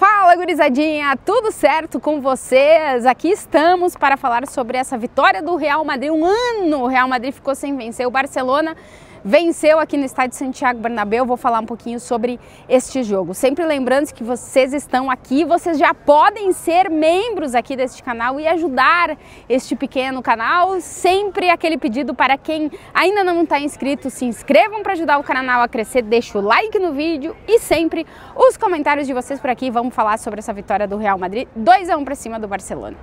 Fala, gurizadinha, tudo certo com vocês? Aqui estamos para falar sobre essa vitória do Real Madrid. Um ano o Real Madrid ficou sem vencer, o Barcelona venceu aqui no estádio Santiago Bernabéu. Vou falar um pouquinho sobre este jogo. Sempre lembrando que vocês estão aqui, vocês já podem ser membros aqui deste canal e ajudar este pequeno canal. Sempre aquele pedido para quem ainda não está inscrito, se inscrevam para ajudar o canal a crescer, deixa o like no vídeo e sempre os comentários de vocês por aqui. Vamos falar sobre essa vitória do Real Madrid, 2-1 para cima do Barcelona.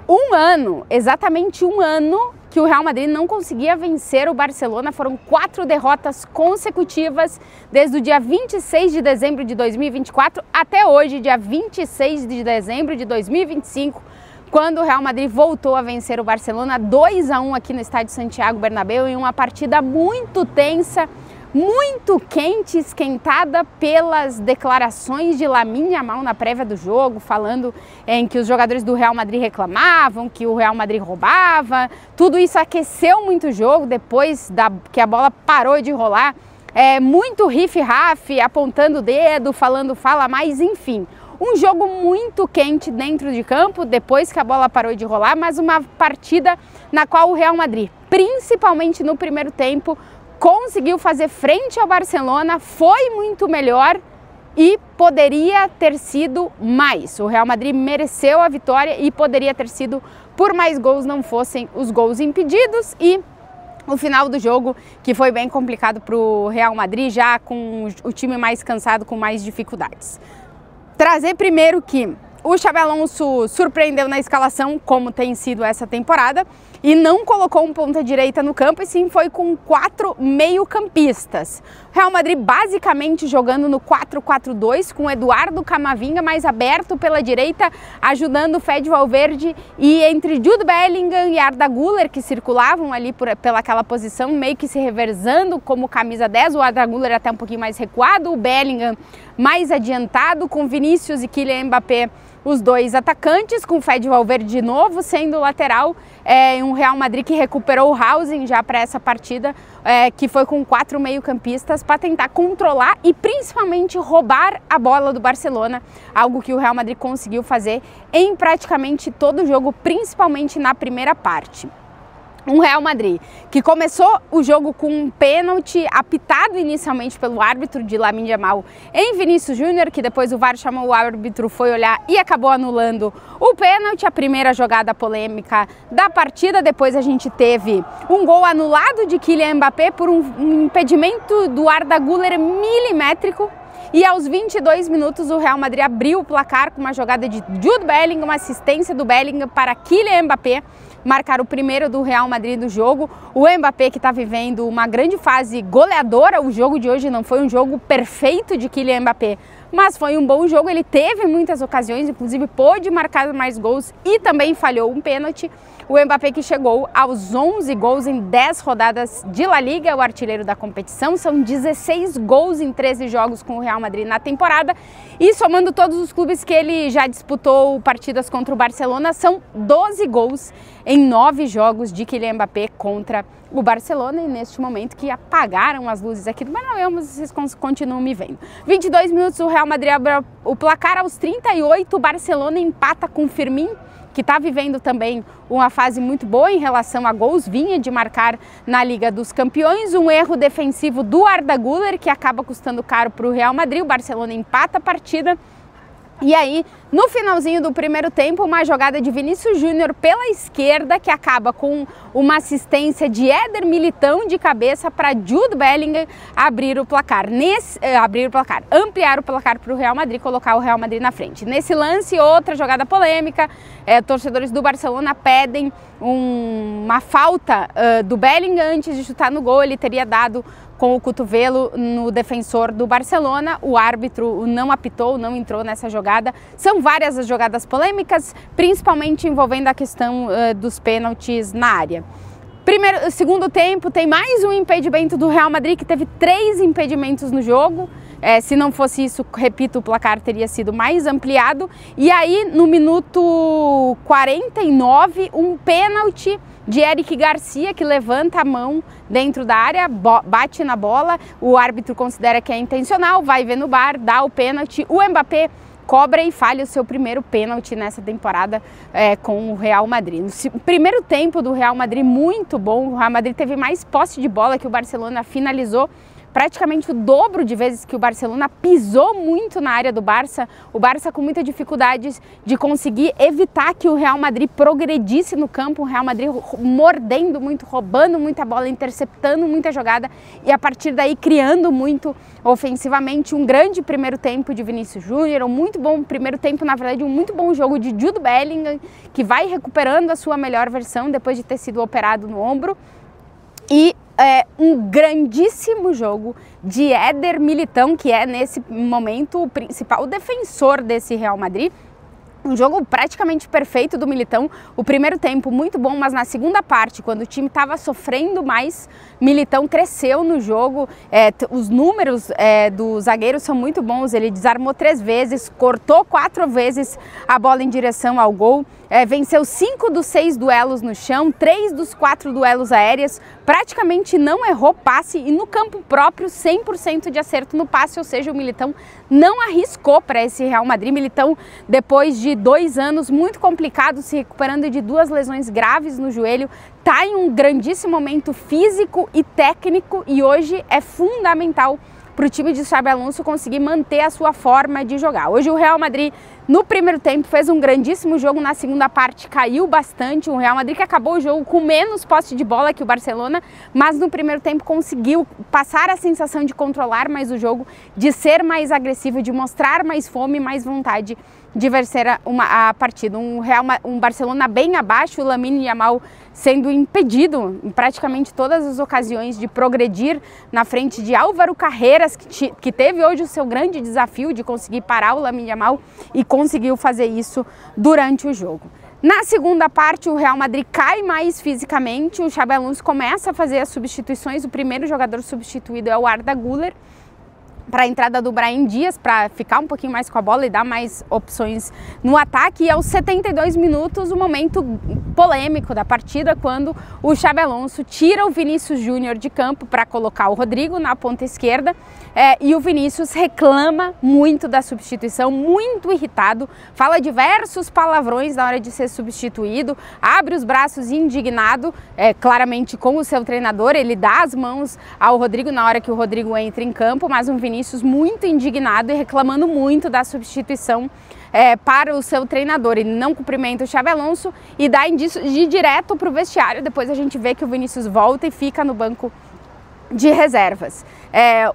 Um ano, exatamente um ano, que o Real Madrid não conseguia vencer o Barcelona. Foram 4 derrotas consecutivas desde o dia 26 de dezembro de 2024 até hoje, dia 26 de dezembro de 2025, quando o Real Madrid voltou a vencer o Barcelona 2-1 aqui no estádio Santiago Bernabéu, em uma partida muito tensa, muito quente, esquentada pelas declarações de Lamine Yamal na prévia do jogo, falando em que os jogadores do Real Madrid reclamavam, que o Real Madrid roubava. Tudo isso aqueceu muito o jogo depois que a bola parou de rolar. Muito riff-raff, apontando o dedo, falando fala mais, enfim. Um jogo muito quente dentro de campo, depois que a bola parou de rolar, mas uma partida na qual o Real Madrid, principalmente no primeiro tempo, conseguiu fazer frente ao Barcelona, foi muito melhor e poderia ter sido mais. O Real Madrid mereceu a vitória e poderia ter sido por mais gols, não fossem os gols impedidos e o final do jogo, que foi bem complicado para o Real Madrid, já com o time mais cansado, com mais dificuldades. Trazer primeiro que o Xabi Alonso surpreendeu na escalação, como tem sido essa temporada, e não colocou um ponta-direita no campo, e sim foi com 4 meio-campistas. O Real Madrid basicamente jogando no 4-4-2, com Eduardo Camavinga mais aberto pela direita, ajudando o Fede Valverde, e entre Jude Bellingham e Arda Güler, que circulavam ali pelaquela posição, meio que se reversando como camisa 10, o Arda Güler até um pouquinho mais recuado, o Bellingham mais adiantado, com Vinícius e Kylian Mbappé os dois atacantes, com o Fede Valverde de novo sendo lateral, um Real Madrid que recuperou o Haaland já para essa partida, que foi com 4 meio-campistas para tentar controlar e principalmente roubar a bola do Barcelona, algo que o Real Madrid conseguiu fazer em praticamente todo o jogo, principalmente na primeira parte. Um Real Madrid que começou o jogo com um pênalti apitado inicialmente pelo árbitro de Lamine Yamal em Vinícius Júnior, que depois o VAR chamou o árbitro, foi olhar e acabou anulando o pênalti, a primeira jogada polêmica da partida. Depois a gente teve um gol anulado de Kylian Mbappé por um impedimento do Arda Güler milimétrico. E aos 22 minutos o Real Madrid abriu o placar com uma jogada de Jude Bellingham, uma assistência do Bellingham para Kylian Mbappé marcar o primeiro do Real Madrid do jogo. O Mbappé, que está vivendo uma grande fase goleadora. O jogo de hoje não foi um jogo perfeito de Kylian Mbappé, mas foi um bom jogo. Ele teve muitas ocasiões, inclusive pôde marcar mais gols e também falhou um pênalti. O Mbappé que chegou aos 11 gols em 10 rodadas de La Liga, o artilheiro da competição. São 16 gols em 13 jogos com o Real Madrid na temporada. E somando todos os clubes que ele já disputou partidas contra o Barcelona, são 12 gols em 9 jogos de Kylian Mbappé contra o Barcelona. E neste momento que apagaram as luzes aqui do Bernabéu, mas vocês continuam me vendo. 22 minutos o Real Madrid abre o placar. Aos 38 o Barcelona empata com o Firmín, que está vivendo também uma fase muito boa em relação a gols, vinha de marcar na Liga dos Campeões. Um erro defensivo do Arda Güler que acaba custando caro para o Real Madrid. O Barcelona empata a partida. E aí, no finalzinho do primeiro tempo, uma jogada de Vinícius Júnior pela esquerda que acaba com uma assistência de Éder Militão de cabeça para Jude Bellingham abrir o placar. Ampliar o placar para o Real Madrid, colocar o Real Madrid na frente. Nesse lance, outra jogada polêmica, torcedores do Barcelona pedem uma falta do Bellingham antes de chutar no gol. Ele teria dado com o cotovelo no defensor do Barcelona. O árbitro não apitou, não entrou nessa jogada. São várias as jogadas polêmicas, principalmente envolvendo a questão dos pênaltis na área. Segundo tempo, tem mais um impedimento do Real Madrid, que teve 3 impedimentos no jogo. Se não fosse isso, repito, o placar teria sido mais ampliado. E aí, no minuto 49, um pênalti de Eric Garcia, que levanta a mão dentro da área, bate na bola, o árbitro considera que é intencional, vai ver no VAR, dá o pênalti. O Mbappé cobra e falha o seu primeiro pênalti nessa temporada com o Real Madrid. No primeiro tempo do Real Madrid muito bom, o Real Madrid teve mais posse de bola que o Barcelona, finalizou praticamente o dobro de vezes que o Barcelona, pisou muito na área do Barça, o Barça com muita dificuldade de conseguir evitar que o Real Madrid progredisse no campo, o Real Madrid mordendo muito, roubando muita bola, interceptando muita jogada e a partir daí criando muito ofensivamente. Um grande primeiro tempo de Vinícius Júnior, um muito bom primeiro tempo, na verdade um muito bom jogo de Jude Bellingham, que vai recuperando a sua melhor versão depois de ter sido operado no ombro, e um grandíssimo jogo de Éder Militão, que é nesse momento o principal defensor desse Real Madrid. Um jogo praticamente perfeito do Militão, o primeiro tempo muito bom, mas na segunda parte, quando o time estava sofrendo mais, Militão cresceu no jogo, os números do zagueiro são muito bons, ele desarmou 3 vezes, cortou 4 vezes a bola em direção ao gol, venceu 5 dos 6 duelos no chão, 3 dos 4 duelos aéreos, praticamente não errou passe e no campo próprio 100% de acerto no passe, ou seja, o Militão não arriscou para esse Real Madrid. Militão, depois de 2 anos muito complicados, se recuperando de 2 lesões graves no joelho, está em um grandíssimo momento físico e técnico e hoje é fundamental para o time de Xabi Alonso conseguir manter a sua forma de jogar. Hoje o Real Madrid no primeiro tempo fez um grandíssimo jogo, na segunda parte caiu bastante, o Real Madrid que acabou o jogo com menos posse de bola que o Barcelona, mas no primeiro tempo conseguiu passar a sensação de controlar mais o jogo, de ser mais agressivo, de mostrar mais fome, mais vontade de vencer a partida. Um Barcelona bem abaixo, o Lamine Yamal sendo impedido em praticamente todas as ocasiões de progredir na frente de Álvaro Carreras, que teve hoje o seu grande desafio de conseguir parar o Lamine Yamal e conseguiu fazer isso durante o jogo. Na segunda parte, o Real Madrid cai mais fisicamente, o Xabi Alonso começa a fazer as substituições, o primeiro jogador substituído é o Arda Güler, para a entrada do Brahim Dias, para ficar um pouquinho mais com a bola e dar mais opções no ataque. E aos 72 minutos, o momento polêmico da partida, quando o Xabi Alonso tira o Vinícius Júnior de campo para colocar o Rodrigo na ponta esquerda, e o Vinícius reclama muito da substituição, muito irritado, fala diversos palavrões na hora de ser substituído, abre os braços indignado, claramente com o seu treinador, ele dá as mãos ao Rodrigo na hora que o Rodrigo entra em campo, mas um Vinícius muito indignado e reclamando muito da substituição para o seu treinador. Ele não cumprimenta o Xabi Alonso e dá indício de ir direto para o vestiário. Depois a gente vê que o Vinícius volta e fica no banco de reservas.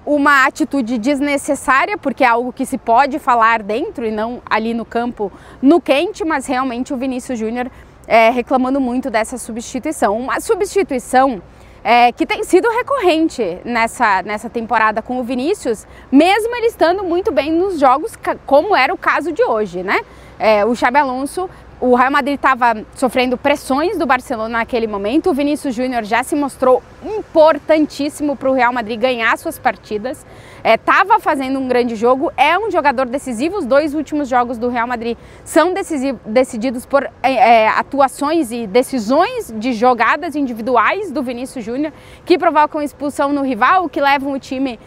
Uma atitude desnecessária, porque é algo que se pode falar dentro e não ali no campo, no quente, mas realmente o Vinícius Júnior reclamando muito dessa substituição. Uma substituição que tem sido recorrente nessa temporada com o Vinícius, mesmo ele estando muito bem nos jogos, como era o caso de hoje, né? O Xabi Alonso, o Real Madrid estava sofrendo pressões do Barcelona naquele momento, o Vinícius Júnior já se mostrou importantíssimo para o Real Madrid ganhar suas partidas, estava fazendo um grande jogo, é um jogador decisivo. Os 2 últimos jogos do Real Madrid são decididos por atuações e decisões de jogadas individuais do Vinícius Júnior, que provocam expulsão no rival, que levam o time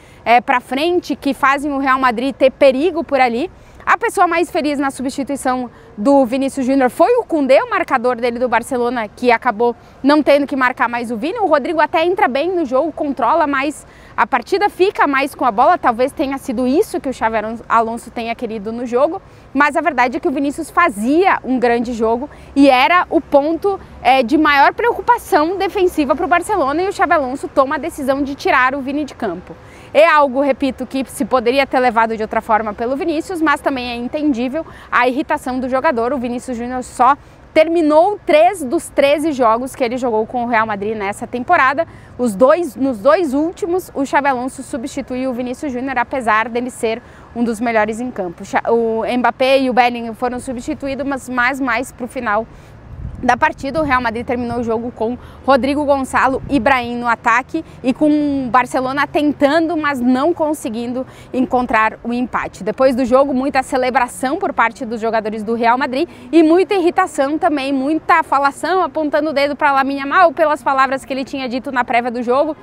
para frente, que fazem o Real Madrid ter perigo por ali. A pessoa mais feliz na substituição do Vinícius Júnior foi o Koundé, o marcador dele do Barcelona, que acabou não tendo que marcar mais o Vini. O Rodrigo até entra bem no jogo, controla mais a partida, fica mais com a bola. Talvez tenha sido isso que o Xabi Alonso tenha querido no jogo, mas a verdade é que o Vinícius fazia um grande jogo e era o ponto de maior preocupação defensiva para o Barcelona, e o Xabi Alonso toma a decisão de tirar o Vini de campo. É algo, repito, que se poderia ter levado de outra forma pelo Vinícius, mas também é entendível a irritação do jogador. O Vinícius Júnior só terminou 3 dos 13 jogos que ele jogou com o Real Madrid nessa temporada. Nos dois últimos, o Xabi Alonso substituiu o Vinícius Júnior, apesar dele ser um dos melhores em campo. O Mbappé e o Bellingham foram substituídos, mas mais para o final da partida. O Real Madrid terminou o jogo com Rodrigo Gonçalo e Brahim no ataque e com o Barcelona tentando, mas não conseguindo encontrar o empate. Depois do jogo, muita celebração por parte dos jogadores do Real Madrid e muita irritação também, muita falação, apontando o dedo para Lamine Yamal pelas palavras que ele tinha dito na prévia do jogo.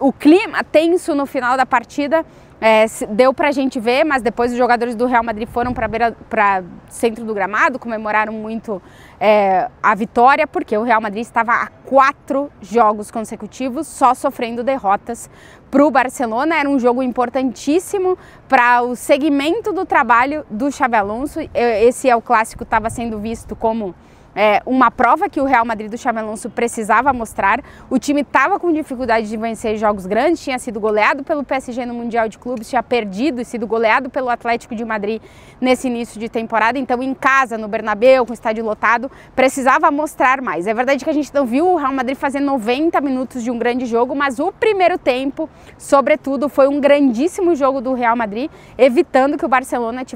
O clima tenso no final da partida deu pra gente ver, mas depois os jogadores do Real Madrid foram para centro do gramado, comemoraram muito a vitória, porque o Real Madrid estava há 4 jogos consecutivos só sofrendo derrotas para o Barcelona. Era um jogo importantíssimo para o segmento do trabalho do Xabi Alonso. Esse é o clássico, estava sendo visto como uma prova que o Real Madrid do Xabi Alonso precisava mostrar. O time estava com dificuldade de vencer jogos grandes, tinha sido goleado pelo PSG no Mundial de Clubes, tinha perdido e sido goleado pelo Atlético de Madrid nesse início de temporada. Então, em casa, no Bernabéu, com o estádio lotado, precisava mostrar mais. É verdade que a gente não viu o Real Madrid fazer 90 minutos de um grande jogo, mas o primeiro tempo, sobretudo, foi um grandíssimo jogo do Real Madrid, evitando que o Barcelona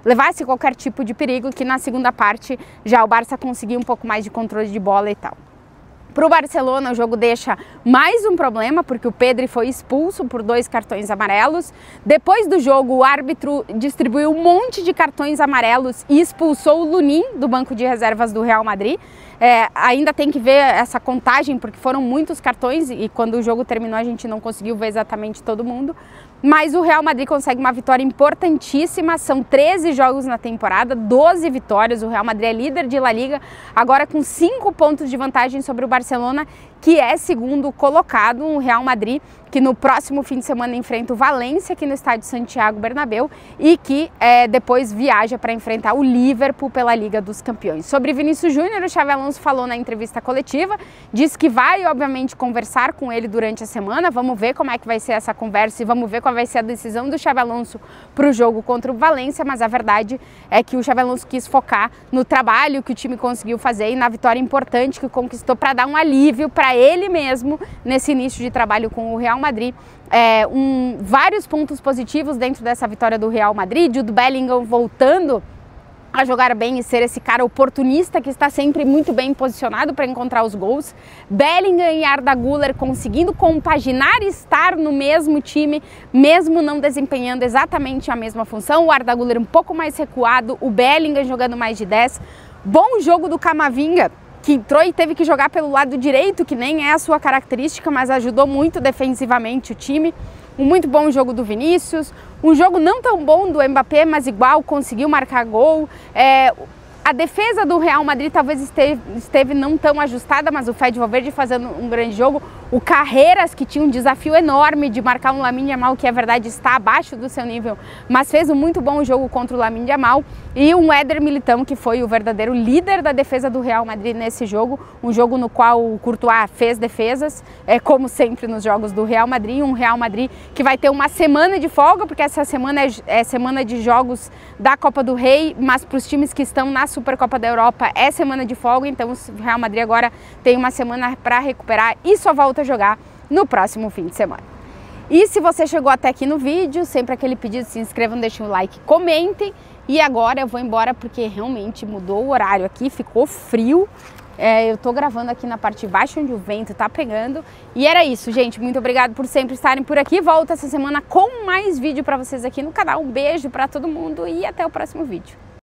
levasse qualquer tipo de perigo, que na segunda parte já o Barça conseguiu um pouco mais de controle de bola e tal. Para o Barcelona, o jogo deixa mais um problema, porque o Pedri foi expulso por 2 cartões amarelos. Depois do jogo, o árbitro distribuiu um monte de cartões amarelos e expulsou o Lunin do banco de reservas do Real Madrid. Ainda tem que ver essa contagem, porque foram muitos cartões e quando o jogo terminou a gente não conseguiu ver exatamente todo mundo. Mas o Real Madrid consegue uma vitória importantíssima, são 13 jogos na temporada, 12 vitórias, o Real Madrid é líder de La Liga, agora com 5 pontos de vantagem sobre o Barcelona, que é segundo colocado, o Real Madrid, que no próximo fim de semana enfrenta o Valência aqui no estádio Santiago Bernabéu e que depois viaja para enfrentar o Liverpool pela Liga dos Campeões. Sobre Vinícius Júnior, o Xabi Alonso falou na entrevista coletiva, disse que vai obviamente conversar com ele durante a semana, vamos ver como é que vai ser essa conversa e vamos ver qual vai ser a decisão do Xabi Alonso para o jogo contra o Valência, mas a verdade é que o Xabi Alonso quis focar no trabalho que o time conseguiu fazer e na vitória importante que conquistou para dar um alívio para ele mesmo nesse início de trabalho com o Real Madrid. Vários pontos positivos dentro dessa vitória do Real Madrid, Jude Bellingham voltando a jogar bem e ser esse cara oportunista que está sempre muito bem posicionado para encontrar os gols. Bellingham e Arda Güler conseguindo compaginar e estar no mesmo time, mesmo não desempenhando exatamente a mesma função. O Arda Güler um pouco mais recuado, o Bellingham jogando mais de 10. Bom jogo do Camavinga, que entrou e teve que jogar pelo lado direito, que nem é a sua característica, mas ajudou muito defensivamente o time. Um muito bom jogo do Vinícius, um jogo não tão bom do Mbappé, mas igual conseguiu marcar gol. A defesa do Real Madrid talvez esteve não tão ajustada, mas o Fede Valverde fazendo um grande jogo. O Carreras, que tinha um desafio enorme de marcar um Lamine Yamal, que é verdade está abaixo do seu nível, mas fez um muito bom jogo contra o Lamine Yamal. E um Éder Militão, que foi o verdadeiro líder da defesa do Real Madrid nesse jogo. Um jogo no qual o Courtois fez defesas, como sempre nos jogos do Real Madrid. Um Real Madrid que vai ter uma semana de folga, porque essa semana é semana de jogos da Copa do Rei, mas para os times que estão na Supercopa da Europa é semana de folga, então o Real Madrid agora tem uma semana para recuperar e só volta a jogar no próximo fim de semana. E se você chegou até aqui no vídeo, sempre aquele pedido, se inscrevam, deixem um like, comentem. E agora eu vou embora porque realmente mudou o horário aqui, ficou frio. Eu tô gravando aqui na parte de baixo onde o vento tá pegando. E era isso, gente. Muito obrigada por sempre estarem por aqui. Volto essa semana com mais vídeo para vocês aqui no canal. Um beijo para todo mundo e até o próximo vídeo.